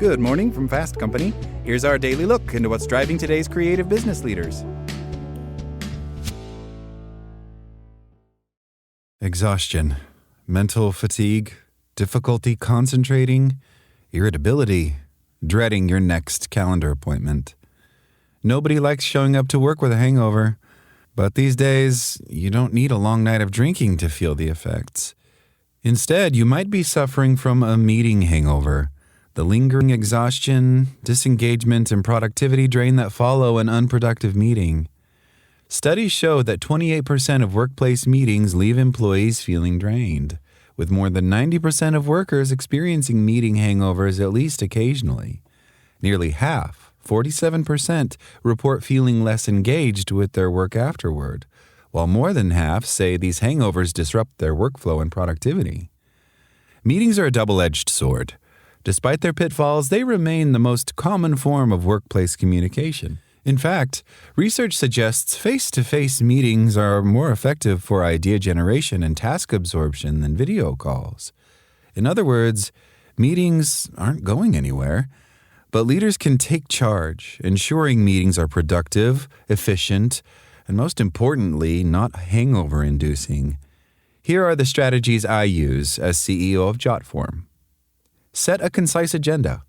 Good morning from Fast Company. Here's our daily look into what's driving today's creative business leaders. Exhaustion, mental fatigue, difficulty concentrating, irritability, dreading your next calendar appointment. Nobody likes showing up to work with a hangover, but these days, you don't need a long night of drinking to feel the effects. Instead, you might be suffering from a meeting hangover, the lingering exhaustion, disengagement, and productivity drain that follow an unproductive meeting. Studies show that 28% of workplace meetings leave employees feeling drained, with more than 90% of workers experiencing meeting hangovers at least occasionally. Nearly half, 47%, report feeling less engaged with their work afterward, while more than half say these hangovers disrupt their workflow and productivity. Meetings are a double-edged sword. Despite their pitfalls, they remain the most common form of workplace communication. In fact, research suggests face-to-face meetings are more effective for idea generation and task absorption than video calls. In other words, meetings aren't going anywhere, but leaders can take charge, ensuring meetings are productive, efficient, and most importantly, not hangover-inducing. Here are the strategies I use as CEO of JotForm. Set a concise agenda.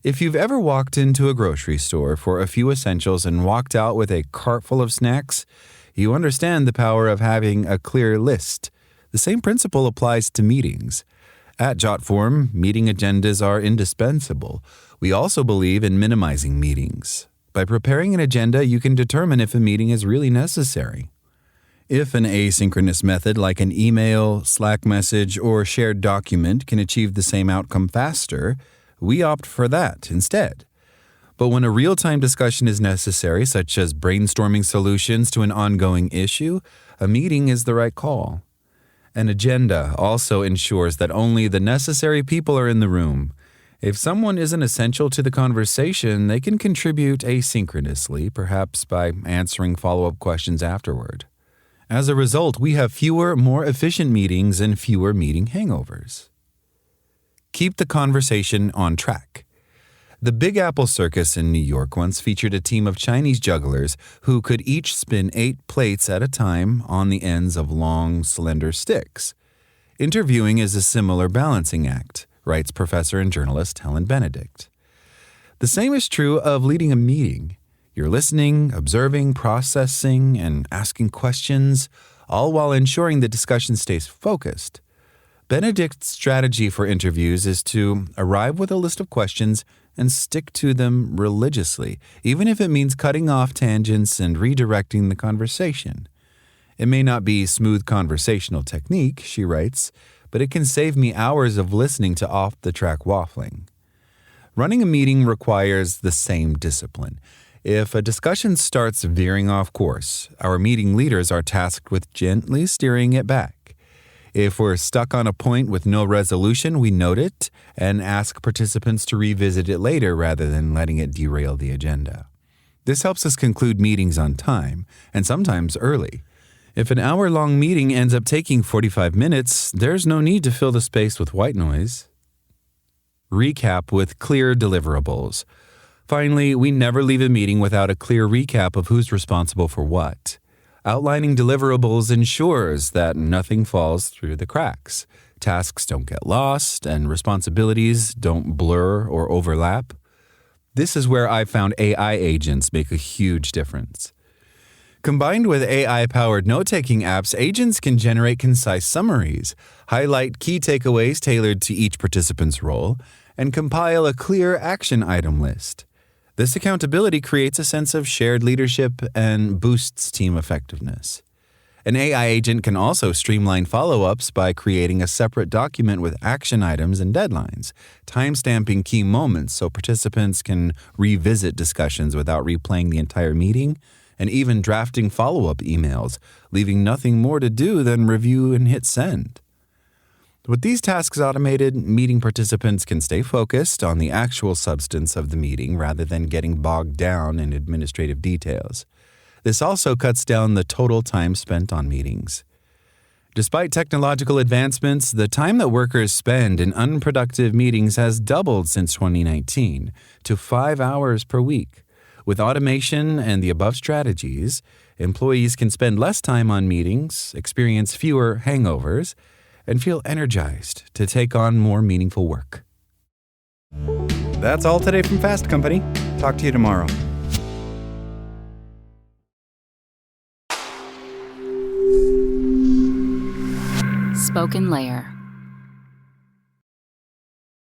If you've ever walked into a grocery store for a few essentials and walked out with a cart full of snacks, you understand the power of having a clear list. The same principle applies to meetings. At JotForm, meeting agendas are indispensable. We also believe in minimizing meetings. By preparing an agenda, you can determine if a meeting is really necessary. If an asynchronous method like an email, Slack message, or shared document can achieve the same outcome faster, we opt for that instead. But when a real-time discussion is necessary, such as brainstorming solutions to an ongoing issue, a meeting is the right call. An agenda also ensures that only the necessary people are in the room. If someone isn't essential to the conversation, they can contribute asynchronously, perhaps by answering follow-up questions afterward. As a result, we have fewer, more efficient meetings and fewer meeting hangovers. Keep the conversation on track. The Big Apple Circus in New York once featured a team of Chinese jugglers who could each spin 8 plates at a time on the ends of long, slender sticks. Interviewing is a similar balancing act, writes professor and journalist Helen Benedict. The same is true of leading a meeting. You're listening, observing, processing, and asking questions, all while ensuring the discussion stays focused. Benedict's strategy for interviews is to arrive with a list of questions and stick to them religiously, even if it means cutting off tangents and redirecting the conversation. It may not be smooth conversational technique, she writes, but it can save me hours of listening to off-the-track waffling. Running a meeting requires the same discipline. If a discussion starts veering off course, our meeting leaders are tasked with gently steering it back. If we're stuck on a point with no resolution, we note it and ask participants to revisit it later rather than letting it derail the agenda. This helps us conclude meetings on time, and sometimes early. If an hour-long meeting ends up taking 45 minutes, there's no need to fill the space with white noise. Recap with clear deliverables. Finally, we never leave a meeting without a clear recap of who's responsible for what. Outlining deliverables ensures that nothing falls through the cracks. Tasks don't get lost, and responsibilities don't blur or overlap. This is where I found AI agents make a huge difference. Combined with AI-powered note-taking apps, agents can generate concise summaries, highlight key takeaways tailored to each participant's role, and compile a clear action item list. This accountability creates a sense of shared leadership and boosts team effectiveness. An AI agent can also streamline follow-ups by creating a separate document with action items and deadlines, timestamping key moments so participants can revisit discussions without replaying the entire meeting, and even drafting follow-up emails, leaving nothing more to do than review and hit send. With these tasks automated, meeting participants can stay focused on the actual substance of the meeting rather than getting bogged down in administrative details. This also cuts down the total time spent on meetings. Despite technological advancements, the time that workers spend in unproductive meetings has doubled since 2019 to 5 hours per week. With automation and the above strategies, employees can spend less time on meetings, experience fewer hangovers, and feel energized to take on more meaningful work. That's all today from Fast Company. Talk to you tomorrow. Spoken Layer.